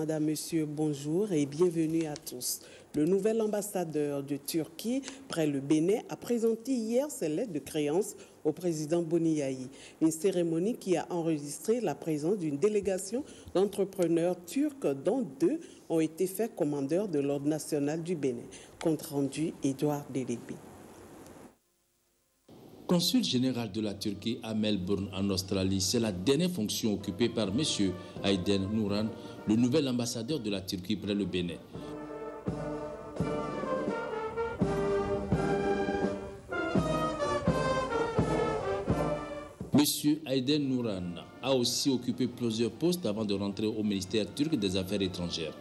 Madame, Monsieur, bonjour et bienvenue à tous. Le nouvel ambassadeur de Turquie près le Bénin a présenté hier ses lettres de créance au président Boni Yayi. Une cérémonie qui a enregistré la présence d'une délégation d'entrepreneurs turcs dont 2 ont été faits commandeurs de l'Ordre national du Bénin. Compte rendu, Édouard Délébi. Consul général de la Turquie à Melbourne, en Australie, c'est la dernière fonction occupée par M. Aydin Nuran, le nouvel ambassadeur de la Turquie près le Bénin. M. Aydin Nuran a aussi occupé plusieurs postes avant de rentrer au ministère turc des Affaires étrangères.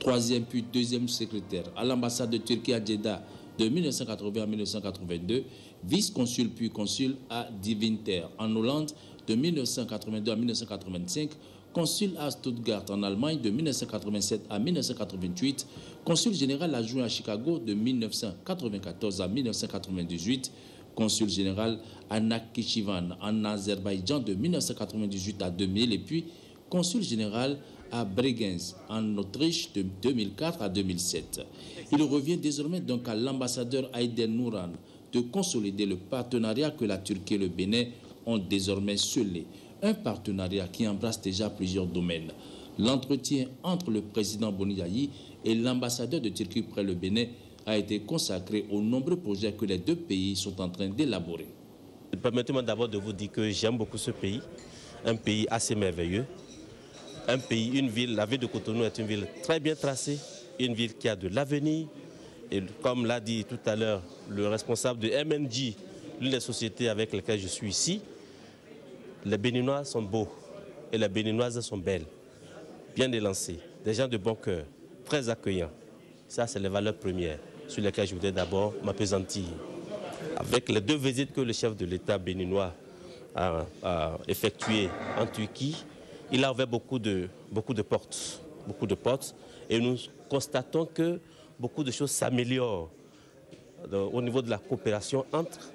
3e puis 2e secrétaire à l'ambassade de Turquie à Jeddah de 1980 à 1982, vice-consul puis consul à Deventer en Hollande de 1982 à 1985, consul à Stuttgart en Allemagne de 1987 à 1988, consul général adjoint à Chicago de 1994 à 1998, consul général à Nakhchivan en Azerbaïdjan de 1998 à 2000 et puis consul général à Bregenz en Autriche de 2004 à 2007. Il revient désormais donc à l'ambassadeur Aydin Nuran de consolider le partenariat que la Turquie et le Bénin ont désormais scellé. Un partenariat qui embrasse déjà plusieurs domaines. L'entretien entre le président Boni Yayi et l'ambassadeur de Turquie près le Bénin a été consacré aux nombreux projets que les deux pays sont en train d'élaborer. Permettez-moi d'abord de vous dire que j'aime beaucoup ce pays, un pays assez merveilleux. Un pays, une ville, la ville de Cotonou est une ville très bien tracée, une ville qui a de l'avenir. Et comme l'a dit tout à l'heure le responsable de MNG, l'une des sociétés avec lesquelles je suis ici, les Béninois sont beaux et les Béninoises sont belles, bien élancées, des gens de bon cœur, très accueillants. Ça, c'est les valeurs premières sur lesquelles je voudrais d'abord m'appesantir. Avec les 2 visites que le chef de l'État béninois a effectuées en Turquie, il a ouvert beaucoup de portes, et nous constatons que beaucoup de choses s'améliorent au niveau de la coopération entre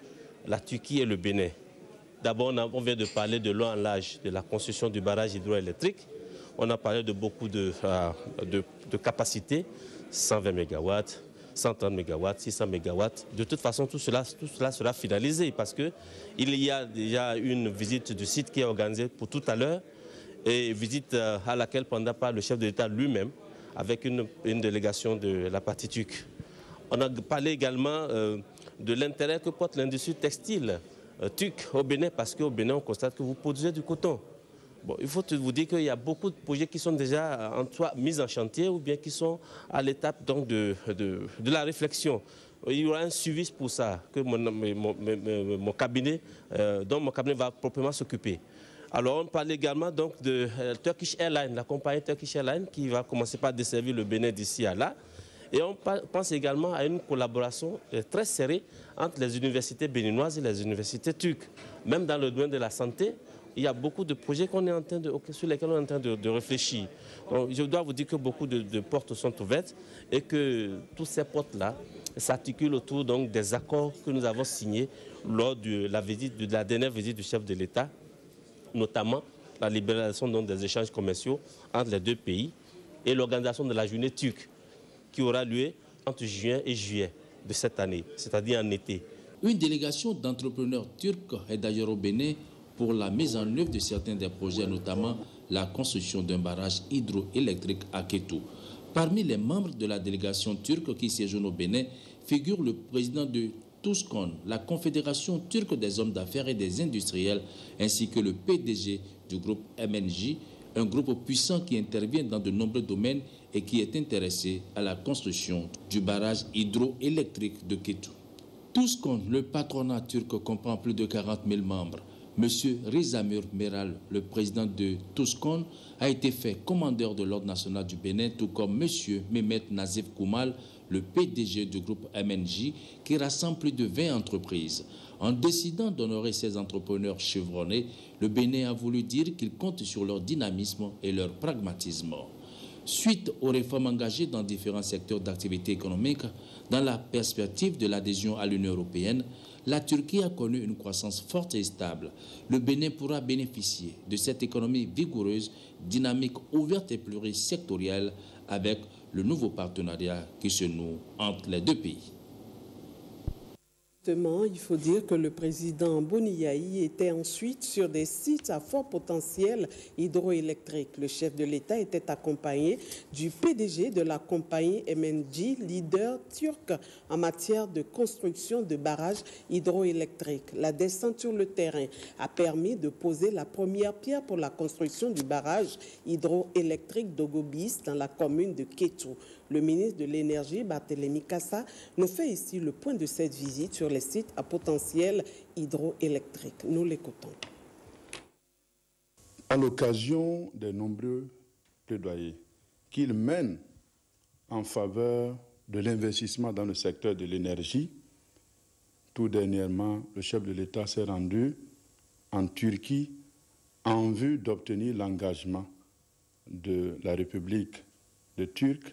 la Turquie et le Bénin. D'abord, on vient de parler de l'eau en large, de la construction du barrage hydroélectrique. On a parlé de beaucoup de capacités, 120 MW, 130 MW, 600 MW. De toute façon, tout cela sera finalisé parce qu'il y a déjà une visite du site qui est organisée pour tout à l'heure, et visite à laquelle prendra part le chef de l'État lui-même avec une délégation de la partie turque. On a parlé également de l'intérêt que porte l'industrie textile turque au Bénin, parce qu'au Bénin, on constate que vous produisez du coton. Bon, il faut vous dire qu'il y a beaucoup de projets qui sont déjà soit mis en chantier ou bien qui sont à l'étape de la réflexion. Il y aura un suivi pour ça, que mon cabinet va proprement s'occuper. Alors, on parle également donc de Turkish Airlines, la compagnie Turkish Airlines qui va commencer par desservir le Bénin d'ici à là. Et on pense également à une collaboration très serrée entre les universités béninoises et les universités turques. Même dans le domaine de la santé, il y a beaucoup de projets sur lesquels on est en train de réfléchir. Donc, je dois vous dire que beaucoup de portes sont ouvertes et que toutes ces portes-là s'articulent autour donc, des accords que nous avons signés lors de la dernière visite du chef de l'État, notamment la libéralisation donc, des échanges commerciaux entre les 2 pays et l'organisation de la journée turque qui aura lieu entre juin et juillet de cette année, c'est-à-dire en été. Une délégation d'entrepreneurs turcs est d'ailleurs au Bénin pour la mise en œuvre de certains des projets, notamment la construction d'un barrage hydroélectrique à Kétou. Parmi les membres de la délégation turque qui séjourne au Bénin figure le président de TUSKON, la Confédération turque des hommes d'affaires et des industriels, ainsi que le PDG du groupe MNJ, un groupe puissant qui intervient dans de nombreux domaines et qui est intéressé à la construction du barrage hydroélectrique de Kétou. TUSKON, le patronat turc, comprend plus de 40 000 membres. M. Rizamur Meral, le président de TUSKON, a été fait commandeur de l'Ordre national du Bénin, tout comme M. Mehmet Nazif Koumal, le PDG du groupe MNJ, qui rassemble plus de 20 entreprises. En décidant d'honorer ces entrepreneurs chevronnés, le Bénin a voulu dire qu'il compte sur leur dynamisme et leur pragmatisme. Suite aux réformes engagées dans différents secteurs d'activité économique, dans la perspective de l'adhésion à l'Union européenne, la Turquie a connu une croissance forte et stable. Le Bénin pourra bénéficier de cette économie vigoureuse, dynamique, ouverte et plurisectorielle avec le nouveau partenariat qui se noue entre les deux pays. Il faut dire que le président Boni Yayi était ensuite sur des sites à fort potentiel hydroélectrique. Le chef de l'État était accompagné du PDG de la compagnie MNG, leader turc en matière de construction de barrages hydroélectriques. La descente sur le terrain a permis de poser la première pierre pour la construction du barrage hydroélectrique d'Ogobis dans la commune de Kétou. Le ministre de l'Énergie, Barthélémy Kassa, nous fait ici le point de cette visite sur les sites à potentiel hydroélectrique. Nous l'écoutons. À l'occasion des nombreux plaidoyers qu'il mène en faveur de l'investissement dans le secteur de l'énergie, tout dernièrement, le chef de l'État s'est rendu en Turquie en vue d'obtenir l'engagement de la République de Turquie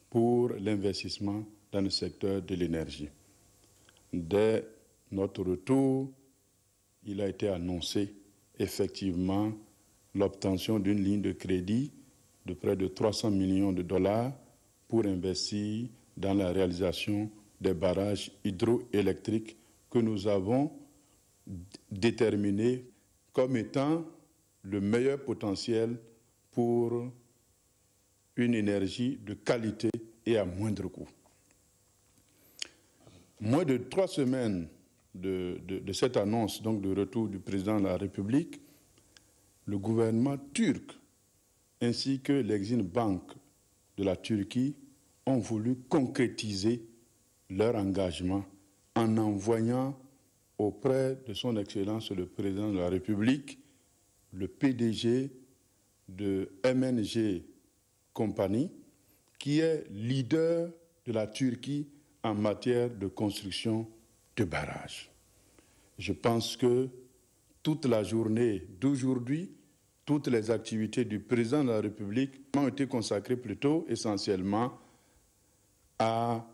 pour l'investissement dans le secteur de l'énergie. Dès notre retour, il a été annoncé effectivement l'obtention d'une ligne de crédit de près de 300 millions de dollars pour investir dans la réalisation des barrages hydroélectriques que nous avons déterminés comme étant le meilleur potentiel pour une énergie de qualité et à moindre coût. Moins de 3 semaines de cette annonce, donc de retour du président de la République, le gouvernement turc ainsi que l'Exim Bank de la Turquie ont voulu concrétiser leur engagement en envoyant auprès de son Excellence le président de la République le PDG de MNG Compagnie, qui est leader de la Turquie en matière de construction de barrages. Je pense que toute la journée d'aujourd'hui, toutes les activités du président de la République ont été consacrées plutôt essentiellement à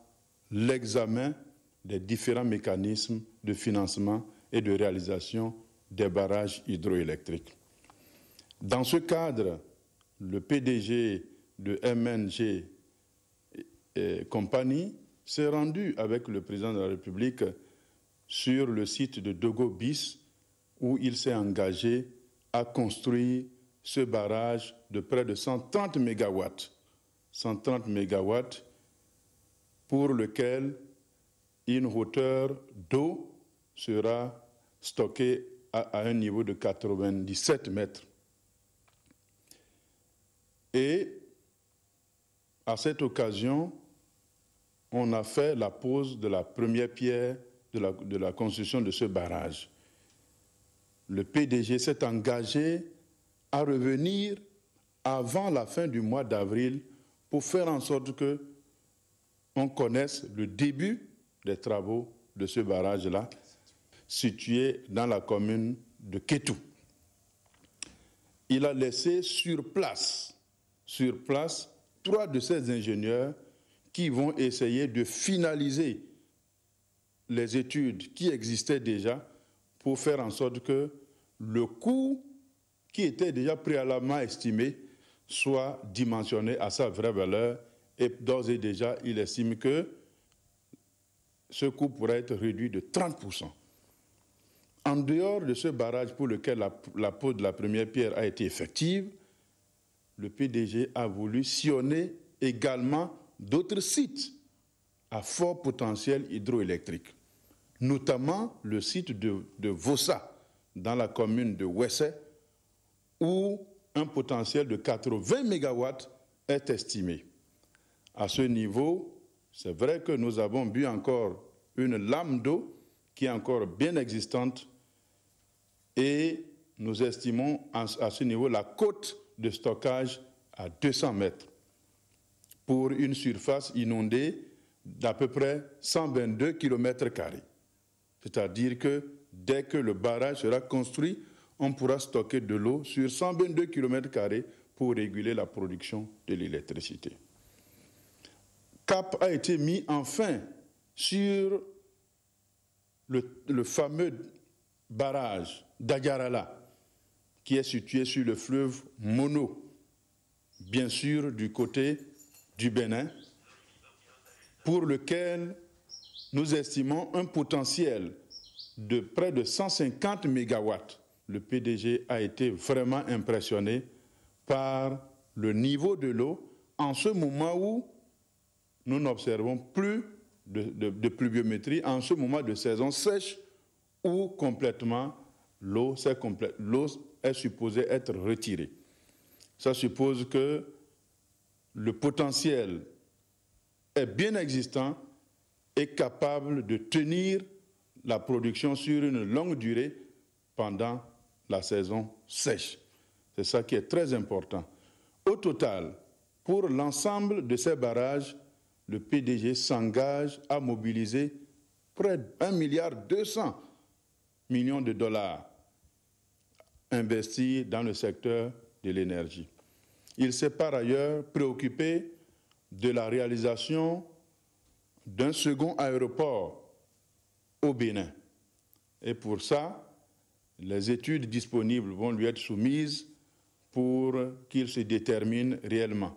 l'examen des différents mécanismes de financement et de réalisation des barrages hydroélectriques. Dans ce cadre, le PDG de MNG Compagnie s'est rendu avec le président de la République sur le site de Dogobis où il s'est engagé à construire ce barrage de près de 130 mégawatts. 130 mégawatts pour lequel une hauteur d'eau sera stockée à un niveau de 97 mètres. Et à cette occasion, on a fait la pose de la première pierre de la construction de ce barrage. Le PDG s'est engagé à revenir avant la fin du mois d'avril pour faire en sorte que on connaisse le début des travaux de ce barrage-là, situé dans la commune de Kétou. Il a laissé sur place 3 de ses ingénieurs qui vont essayer de finaliser les études qui existaient déjà pour faire en sorte que le coût qui était déjà préalablement estimé soit dimensionné à sa vraie valeur, et d'ores et déjà, il estime que ce coût pourrait être réduit de 30%. En dehors de ce barrage pour lequel la pose de la première pierre a été effective, le PDG a voulu sillonner également d'autres sites à fort potentiel hydroélectrique, notamment le site de Vossa, dans la commune de Wessé, où un potentiel de 80 mégawatts est estimé. À ce niveau, c'est vrai que nous avons bu encore une lame d'eau qui est encore bien existante et nous estimons à ce niveau la cote de stockage à 200 mètres pour une surface inondée d'à peu près 122 km². C'est-à-dire que dès que le barrage sera construit, on pourra stocker de l'eau sur 122 km² pour réguler la production de l'électricité. Cap a été mis enfin sur le fameux barrage d'Agarala, qui est situé sur le fleuve Mono, bien sûr du côté du Bénin, pour lequel nous estimons un potentiel de près de 150 mégawatts. Le PDG a été vraiment impressionné par le niveau de l'eau en ce moment où nous n'observons plus de pluviométrie, en ce moment de saison sèche où complètement l'eau est supposée être retirée. Ça suppose que le potentiel est bien existant et capable de tenir la production sur une longue durée pendant la saison sèche. C'est ça qui est très important. Au total, pour l'ensemble de ces barrages, le PDG s'engage à mobiliser près d'1,2 milliard de dollars investis dans le secteur de l'énergie. Il s'est par ailleurs préoccupé de la réalisation d'un second aéroport au Bénin. Et pour ça, les études disponibles vont lui être soumises pour qu'il se détermine réellement.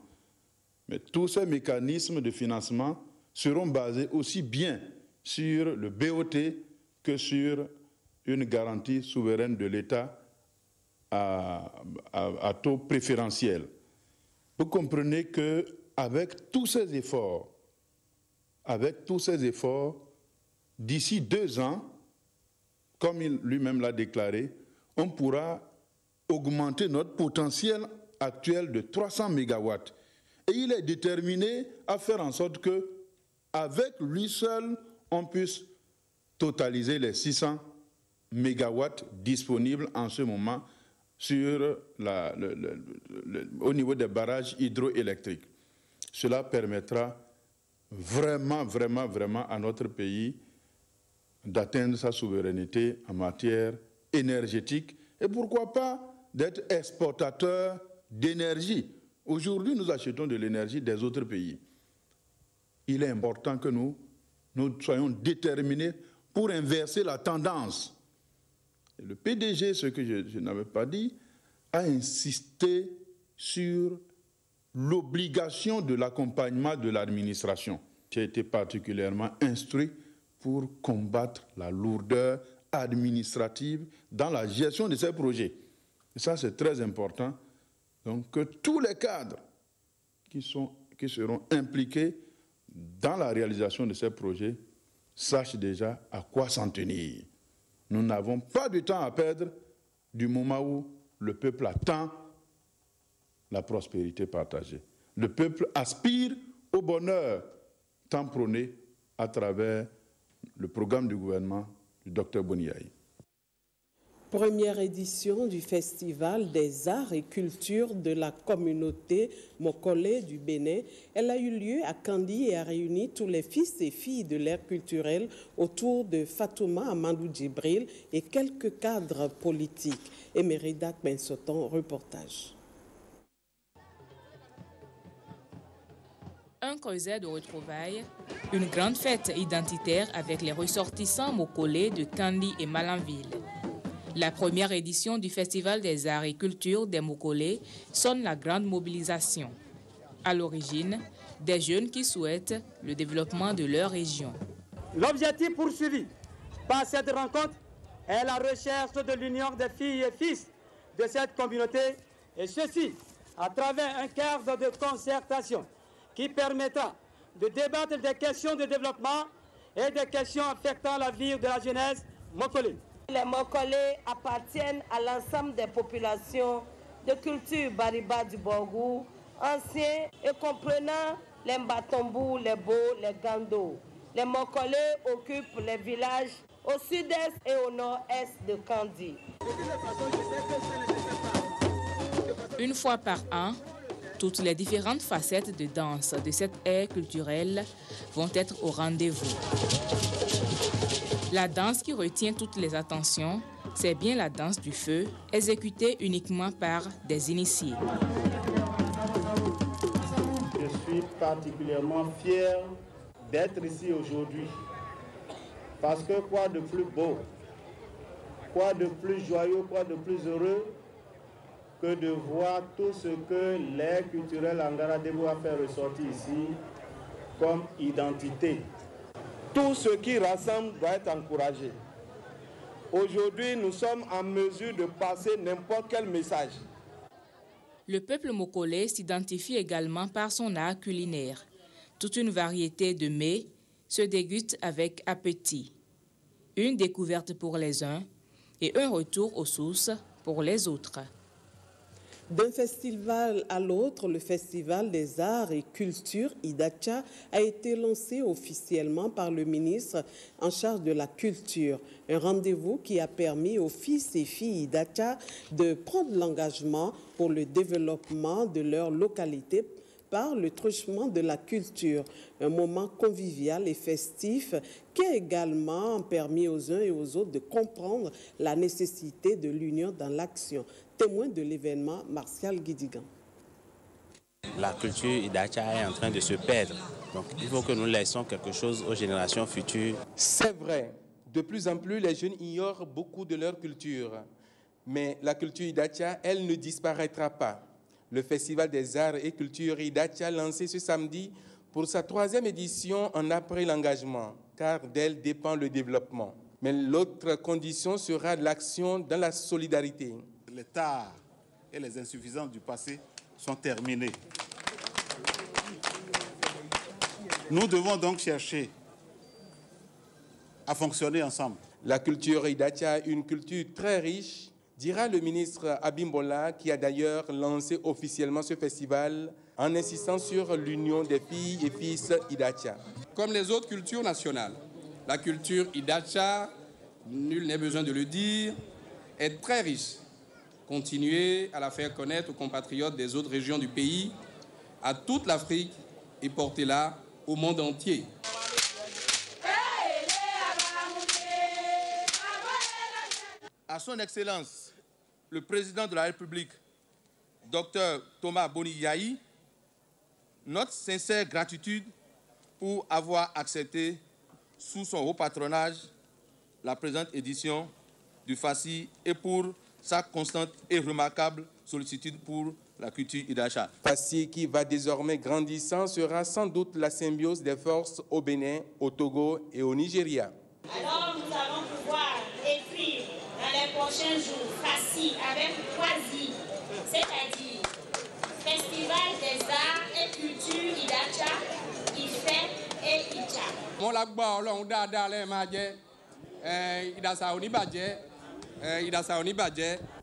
Mais tous ces mécanismes de financement seront basés aussi bien sur le BOT que sur une garantie souveraine de l'État à taux préférentiel. Vous comprenez qu'avec tous ces efforts, d'ici 2 ans, comme il lui-même l'a déclaré, on pourra augmenter notre potentiel actuel de 300 mégawatts. Et il est déterminé à faire en sorte qu'avec lui seul, on puisse totaliser les 600 mégawatts disponibles en ce moment au niveau des barrages hydroélectriques. Cela permettra vraiment à notre pays d'atteindre sa souveraineté en matière énergétique et pourquoi pas d'être exportateur d'énergie. Aujourd'hui, nous achetons de l'énergie des autres pays. Il est important que nous soyons déterminés pour inverser la tendance. Et le PDG, ce que je n'avais pas dit, a insisté sur l'obligation de l'accompagnement de l'administration. J'ai été particulièrement instruit pour combattre la lourdeur administrative dans la gestion de ces projets. Et ça, c'est très important. Donc, que tous les cadres qui seront impliqués dans la réalisation de ces projets sachent déjà à quoi s'en tenir. Nous n'avons pas de temps à perdre du moment où le peuple attend la prospérité partagée. Le peuple aspire au bonheur tant prôné à travers le programme du gouvernement du Dr Boni Yayi. Première édition du Festival des arts et cultures de la communauté Mokole du Bénin. Elle a eu lieu à Kandi et a réuni tous les fils et filles de l'ère culturelle autour de Fatouma Amadou Djibril et quelques cadres politiques. Emerida Bensoton, reportage. Un creuset de retrouvailles, une grande fête identitaire avec les ressortissants Mokole de Kandi et Malanville. La première édition du Festival des arts et cultures des Mokole sonne la grande mobilisation. À l'origine, des jeunes qui souhaitent le développement de leur région. L'objectif poursuivi par cette rencontre est la recherche de l'union des filles et fils de cette communauté, et ceci à travers un cadre de concertation qui permettra de débattre des questions de développement et des questions affectant la vie de la jeunesse Mokole. Les Mokole appartiennent à l'ensemble des populations de culture Bariba du Borgou, anciens et comprenant les Mbatombou, les Bo, les Gando. Les Mokole occupent les villages au sud-est et au nord-est de Kandi. Une fois par an, toutes les différentes facettes de danse de cette ère culturelle vont être au rendez-vous. La danse qui retient toutes les attentions, c'est bien la danse du feu, exécutée uniquement par des initiés. Je suis particulièrement fier d'être ici aujourd'hui Parce que quoi de plus beau, quoi de plus joyeux, quoi de plus heureux que de voir tout ce que l'air culturel Angara Debout a fait ressortir ici comme identité. Tout ce qui rassemble doit être encouragé. Aujourd'hui, nous sommes en mesure de passer n'importe quel message. Le peuple mokolais s'identifie également par son art culinaire. Toute une variété de mets se déguste avec appétit. Une découverte pour les uns et un retour aux sources pour les autres. D'un festival à l'autre, le Festival des Arts et Cultures Idacha a été lancé officiellement par le ministre en charge de la culture. Un rendez-vous qui a permis aux fils et filles Idacha de prendre l'engagement pour le développement de leur localité par le truchement de la culture. Un moment convivial et festif qui a également permis aux uns et aux autres de comprendre la nécessité de l'union dans l'action. Témoin de l'événement, Martial Guidigan. La culture Idacha est en train de se perdre. Donc il faut que nous laissions quelque chose aux générations futures. C'est vrai, de plus en plus les jeunes ignorent beaucoup de leur culture. Mais la culture Idacha, elle ne disparaîtra pas. Le Festival des Arts et Cultures Idacha, lancé ce samedi pour sa 3e édition, en a pris l'engagement, car d'elle dépend le développement. Mais l'autre condition sera l'action dans la solidarité. Les tares et les insuffisances du passé sont terminées. Nous devons donc chercher à fonctionner ensemble. La culture Idacha, une culture très riche, dira le ministre Abimbola, qui a d'ailleurs lancé officiellement ce festival en insistant sur l'union des filles et fils Idacha. Comme les autres cultures nationales, la culture Idacha, nul n'est besoin de le dire, est très riche. Continuer à la faire connaître aux compatriotes des autres régions du pays, à toute l'Afrique et porter-la au monde entier. À son Excellence, le Président de la République, Dr Thomas Boni-Yayi, notre sincère gratitude pour avoir accepté, sous son haut patronage, la présente édition du FACI et pour sa constante et remarquable sollicitude pour la culture Idacha. FACI, qui va désormais grandissant, sera sans doute la symbiose des forces au Bénin, au Togo et au Nigeria. Alors nous allons pouvoir écrire dans les prochains jours FACI avec 3I, c'est-à-dire Festival des Arts et Cultures Idacha, Ifẹ̀ et Icha. Mon lagba Ọlọ́run dáadáa lẹ máa jẹ, Idasa ò ní bàjẹ́.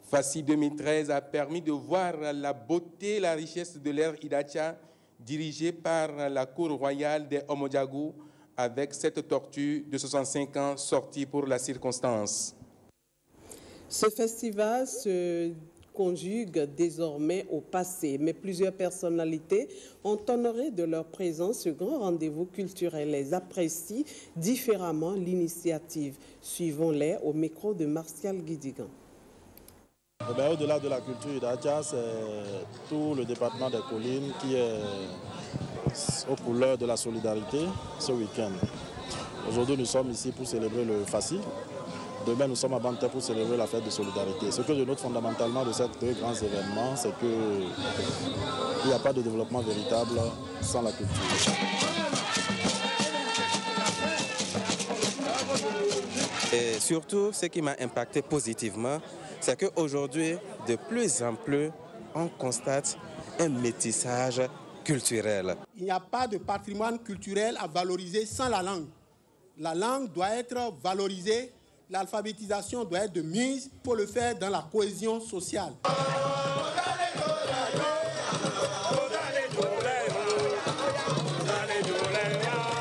FACI 2013 a permis de voir la beauté et la richesse de l'ère Idacha, dirigée par la cour royale des Omodjagou, avec cette tortue de 65 ans sortie pour la circonstance. Ce festival se conjugue désormais au passé, mais plusieurs personnalités ont honoré de leur présence ce grand rendez-vous culturel. Elles apprécient différemment l'initiative. Suivons-les au micro de Martial Guidigan. Au-delà de la culture Idacha, c'est tout le département des collines qui est aux couleurs de la solidarité ce week-end. Aujourd'hui, nous sommes ici pour célébrer le FACI. Demain, nous sommes à Banter pour célébrer la fête de solidarité. Ce que je note fondamentalement de ces deux grands événements, c'est qu'il n'y a pas de développement véritable sans la culture. Et surtout, ce qui m'a impacté positivement, c'est qu'aujourd'hui, de plus en plus, on constate un métissage culturel. Il n'y a pas de patrimoine culturel à valoriser sans la langue. La langue doit être valorisée. L'alphabétisation doit être de mise pour le faire dans la cohésion sociale.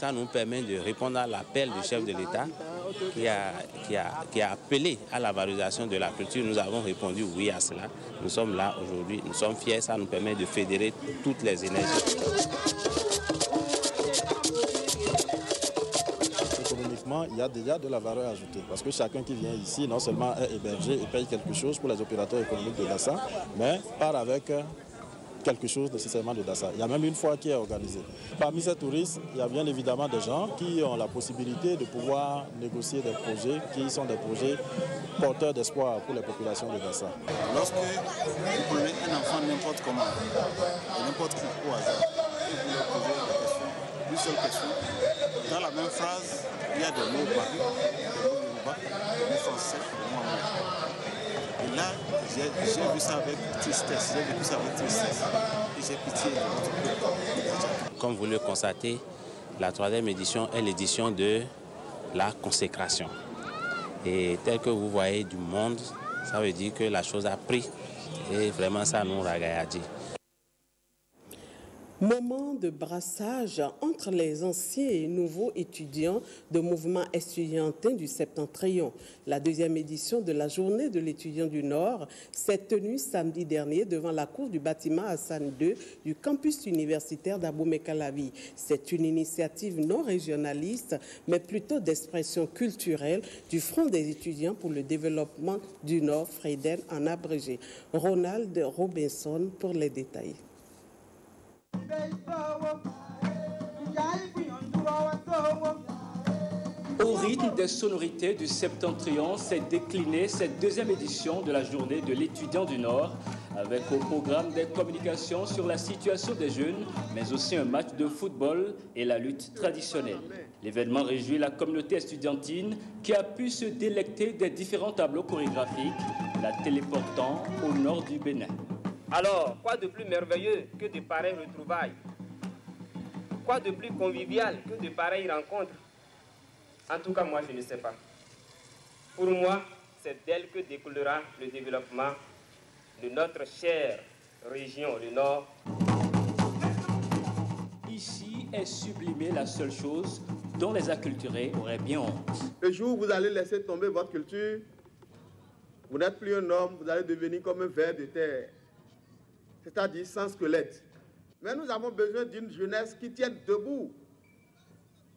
Ça nous permet de répondre à l'appel du chef de l'État qui a appelé à la valorisation de la culture. Nous avons répondu oui à cela. Nous sommes là aujourd'hui, nous sommes fiers, ça nous permet de fédérer toutes les énergies. Il y a déjà de la valeur ajoutée parce que chacun qui vient ici non seulement est hébergé et paye quelque chose pour les opérateurs économiques de Dassa, mais part avec quelque chose nécessairement de Dassa. Il y a même une foire qui est organisée. Parmi ces touristes, il y a bien évidemment des gens qui ont la possibilité de pouvoir négocier des projets qui sont des projets porteurs d'espoir pour les populations de Dassa. Lorsque vous prenez un enfant n'importe comment, n'importe qui au hasard, et vous leur posez la question, une seule question, dans la même phrase, il y a des mots barrés, des mots yoruba, des mots français, des mots anglais. Et là, j'ai vu ça avec tristesse, j'ai vécu ça avec tristesse. Et j'ai pitié de notre peuple. Comme vous le constatez, la 3e édition est l'édition de la consécration. Et tel que vous voyez du monde, ça veut dire que la chose a pris. Et vraiment, ça nous ragaillardit. Moment de brassage entre les anciens et nouveaux étudiants de mouvement estudiantin du Septentrion. La 2e édition de la Journée de l'étudiant du Nord s'est tenue samedi dernier devant la cour du bâtiment Hassan II du campus universitaire d'Abomey-Calavi. C'est une initiative non régionaliste, mais plutôt d'expression culturelle du Front des étudiants pour le développement du Nord, Freden en abrégé. Ronald Robinson pour les détails. Au rythme des sonorités du Septentrion s'est déclinée cette 2e édition de la Journée de l'étudiant du Nord, avec au programme des communications sur la situation des jeunes, mais aussi un match de football et la lutte traditionnelle. L'événement réjouit la communauté estudiantine qui a pu se délecter des différents tableaux chorégraphiques, la téléportant au nord du Bénin. Alors, quoi de plus merveilleux que de pareilles retrouvailles? Quoi de plus convivial que de pareilles rencontres? En tout cas, moi, je ne sais pas. Pour moi, c'est d'elle que découlera le développement de notre chère région, le Nord. Ici est sublimée la seule chose dont les acculturés auraient bien honte. Le jour où vous allez laisser tomber votre culture, vous n'êtes plus un homme, vous allez devenir comme un ver de terre, c'est-à-dire sans squelette. Mais nous avons besoin d'une jeunesse qui tienne debout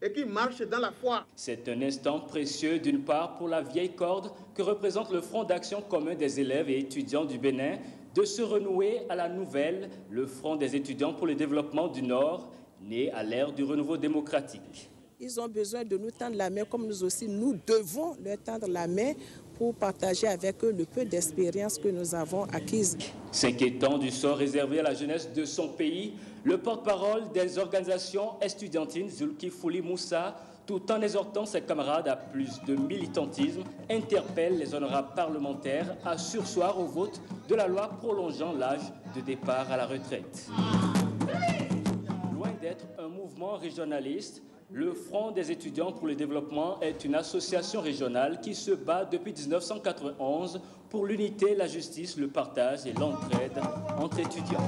et qui marche dans la foi. C'est un instant précieux d'une part pour la vieille corde que représente le Front d'action commun des élèves et étudiants du Bénin, de se renouer à la nouvelle, le Front des étudiants pour le développement du Nord, né à l'ère du renouveau démocratique. Ils ont besoin de nous tendre la main, comme nous aussi, nous devons leur tendre la main pour partager avec eux le peu d'expérience que nous avons acquise. S'inquiétant du sort réservé à la jeunesse de son pays, le porte-parole des organisations estudiantines, Zulkifli Moussa, tout en exhortant ses camarades à plus de militantisme, interpelle les honorables parlementaires à surseoir au vote de la loi prolongeant l'âge de départ à la retraite. Loin d'être un mouvement régionaliste, le Front des étudiants pour le développement est une association régionale qui se bat depuis 1991 pour l'unité, la justice, le partage et l'entraide entre étudiants.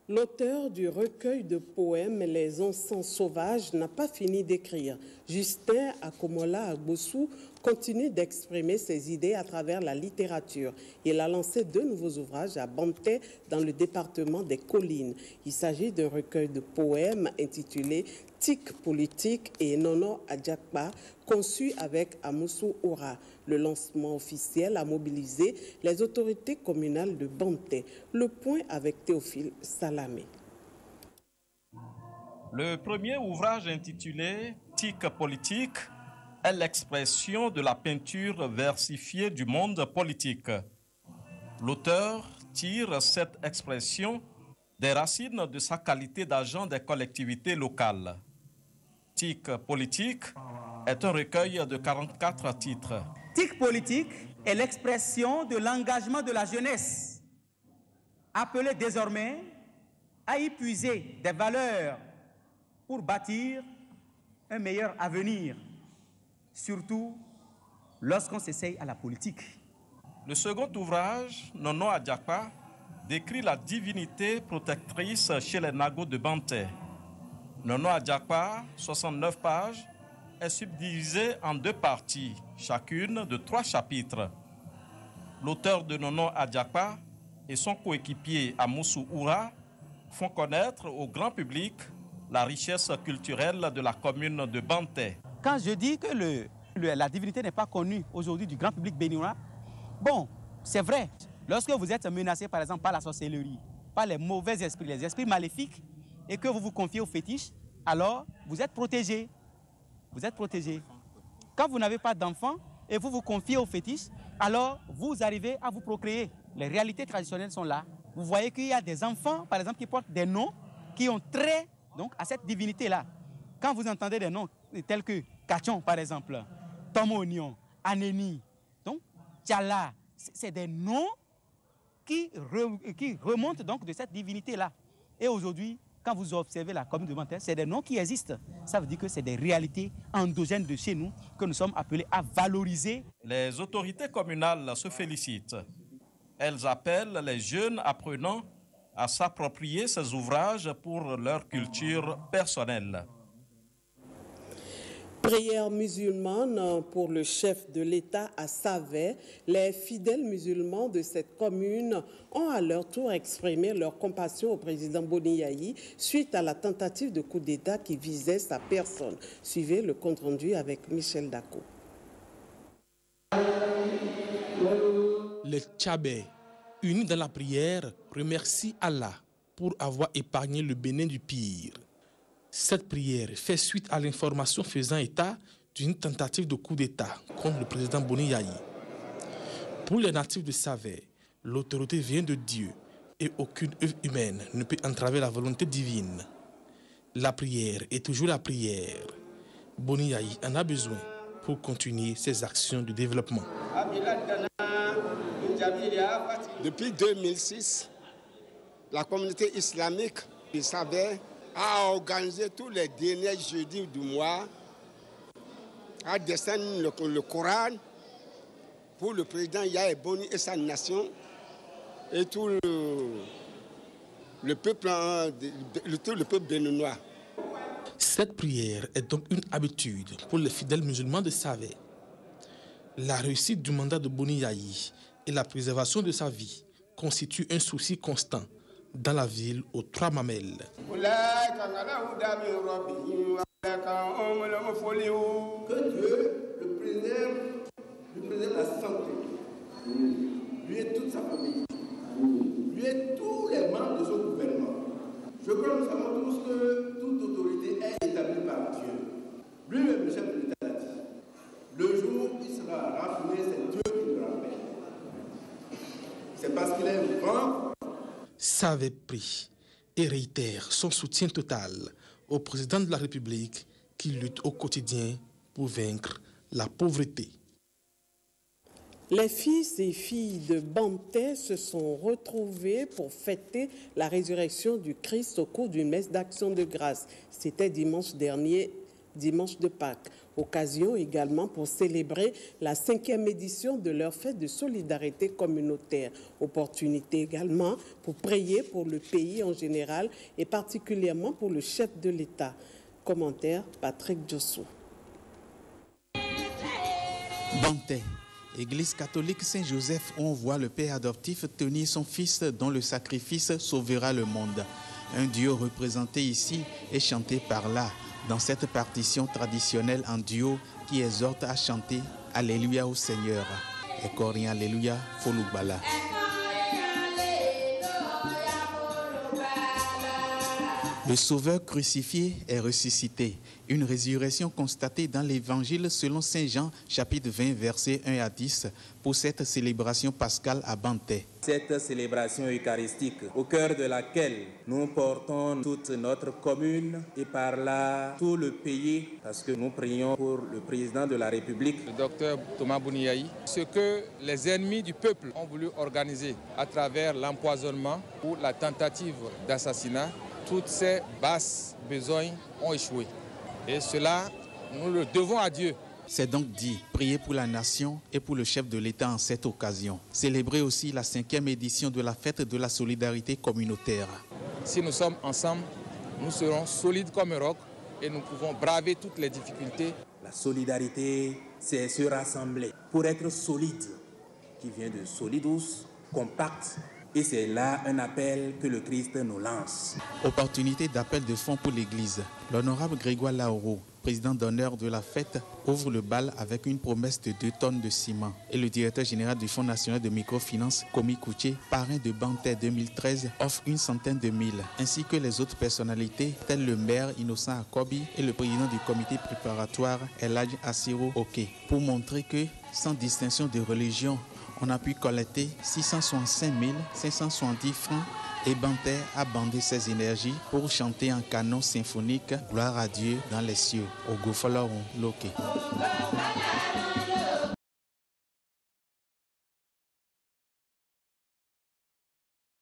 L'auteur du recueil de poèmes Les encens sauvages n'a pas fini d'écrire. Justin Akomola Agbossou continue d'exprimer ses idées à travers la littérature. Il a lancé 2 nouveaux ouvrages à Banté dans le département des Collines. Il s'agit d'un recueil de poèmes intitulé Tic politique et Nono Adjakpa, conçu avec Amoussou Oura. Le lancement officiel a mobilisé les autorités communales de Banté. Le point avec Théophile Salamé. Le premier ouvrage intitulé Tic politique est l'expression de la peinture versifiée du monde politique. L'auteur tire cette expression des racines de sa qualité d'agent des collectivités locales. Tic politique est un recueil de 44 titres. Tic politique est l'expression de l'engagement de la jeunesse, appelée désormais à y puiser des valeurs pour bâtir un meilleur avenir, surtout lorsqu'on s'essaye à la politique. Le second ouvrage, Nono Adjakpa, décrit la divinité protectrice chez les Nagos de Banté. Nono Adjakpa, 69 pages, est subdivisé en 2 parties, chacune de 3 chapitres. L'auteur de Nono Adjakpa et son coéquipier Amoussou Oura font connaître au grand public la richesse culturelle de la commune de Banté. Quand je dis que la divinité n'est pas connue aujourd'hui du grand public béninois, bon, c'est vrai. Lorsque vous êtes menacé, par exemple, par la sorcellerie, par les mauvais esprits, les esprits maléfiques, et que vous vous confiez aux fétiches, alors vous êtes protégé. Vous êtes protégé. Quand vous n'avez pas d'enfants et vous vous confiez aux fétiches, alors vous arrivez à vous procréer. Les réalités traditionnelles sont là. Vous voyez qu'il y a des enfants, par exemple, qui portent des noms qui ont trait donc, à cette divinité-là. Quand vous entendez des noms tels que Kachon, par exemple, Tomonion, Aneni, donc Tchala, c'est des noms qui remontent donc de cette divinité-là. Et aujourd'hui, quand vous observez la commune de Banté, c'est des noms qui existent. Ça veut dire que c'est des réalités endogènes de chez nous que nous sommes appelés à valoriser. Les autorités communales se félicitent. Elles appellent les jeunes apprenants à s'approprier ces ouvrages pour leur culture personnelle. Prière musulmane pour le chef de l'État à Savet. Les fidèles musulmans de cette commune ont à leur tour exprimé leur compassion au président Boni Yayi suite à la tentative de coup d'État qui visait sa personne. Suivez le compte-rendu avec Michel Dako. Les Tchabais, unis dans la prière, remercient Allah pour avoir épargné le Bénin du pire. Cette prière fait suite à l'information faisant état d'une tentative de coup d'État contre le président Boni Yayi. Pour les natifs de Savet, l'autorité vient de Dieu et aucune œuvre humaine ne peut entraver la volonté divine. La prière est toujours la prière. Boni Yayi en a besoin pour continuer ses actions de développement. Depuis 2006, la communauté islamique de Savet a organisé tous les derniers jeudis du mois à descendre le Coran pour le président Yayi Boni et sa nation et tout le peuple béninois. Cette prière est donc une habitude pour les fidèles musulmans de Savet. La réussite du mandat de Boni Yayi et la préservation de sa vie constituent un souci constant dans la ville aux trois mamelles. Que Dieu le préserve la santé, lui et toute sa famille, lui et tous les membres de son gouvernement. Je crois que nous savons tous que toute autorité est établie par Dieu. Lui-même, le chef de l'État, a dit, le jour où il sera rappelé, c'est Dieu qui le rappelle. C'est parce qu'il est grand. Savet prie et réitère son soutien total au président de la République qui lutte au quotidien pour vaincre la pauvreté. Les fils et filles de Banté se sont retrouvés pour fêter la résurrection du Christ au cours d'une messe d'action de grâce. C'était dimanche dernier, dimanche de Pâques. Occasion également pour célébrer la 5e édition de leur fête de solidarité communautaire. Opportunité également pour prier pour le pays en général et particulièrement pour le chef de l'État. Commentaire Patrick Djossou. Banté, Église catholique Saint-Joseph, où on voit le père adoptif tenir son fils dont le sacrifice sauvera le monde. Un duo représenté ici et chanté par là, dans cette partition traditionnelle en duo qui exhorte à chanter Alléluia au Seigneur. Et Corin Alléluia, Folubala. Le Sauveur crucifié est ressuscité. Une résurrection constatée dans l'Évangile selon Saint Jean, chapitre 20, versets 1 à 10, pour cette célébration pascale à Banté. Cette célébration eucharistique, au cœur de laquelle nous portons toute notre commune et par là tout le pays, parce que nous prions pour le président de la République. Le docteur Thomas Boni Yayi, ce que les ennemis du peuple ont voulu organiser à travers l'empoisonnement ou la tentative d'assassinat, toutes ces basses besognes ont échoué. Et cela, nous le devons à Dieu. C'est donc dit, prier pour la nation et pour le chef de l'État en cette occasion. Célébrer aussi la 5e édition de la fête de la solidarité communautaire. Si nous sommes ensemble, nous serons solides comme un roc et nous pouvons braver toutes les difficultés. La solidarité, c'est se rassembler pour être solide, qui vient de solidus, compact. Et c'est là un appel que le Christ nous lance. Opportunité d'appel de fonds pour l'Église. L'honorable Grégoire Lauro, président d'honneur de la fête, ouvre le bal avec une promesse de 2 tonnes de ciment. Et le directeur général du Fonds national de microfinance, Komi Kouché, parrain de Banté 2013, offre une centaine de mille, ainsi que les autres personnalités telles le maire Innocent Akobi et le président du comité préparatoire Eladj Assiro Oke, pour montrer que, sans distinction de religion, on a pu collecter 665 570 francs et Banté a bandé ses énergies pour chanter en canon symphonique Gloire à Dieu dans les cieux au Gofaloron Loke.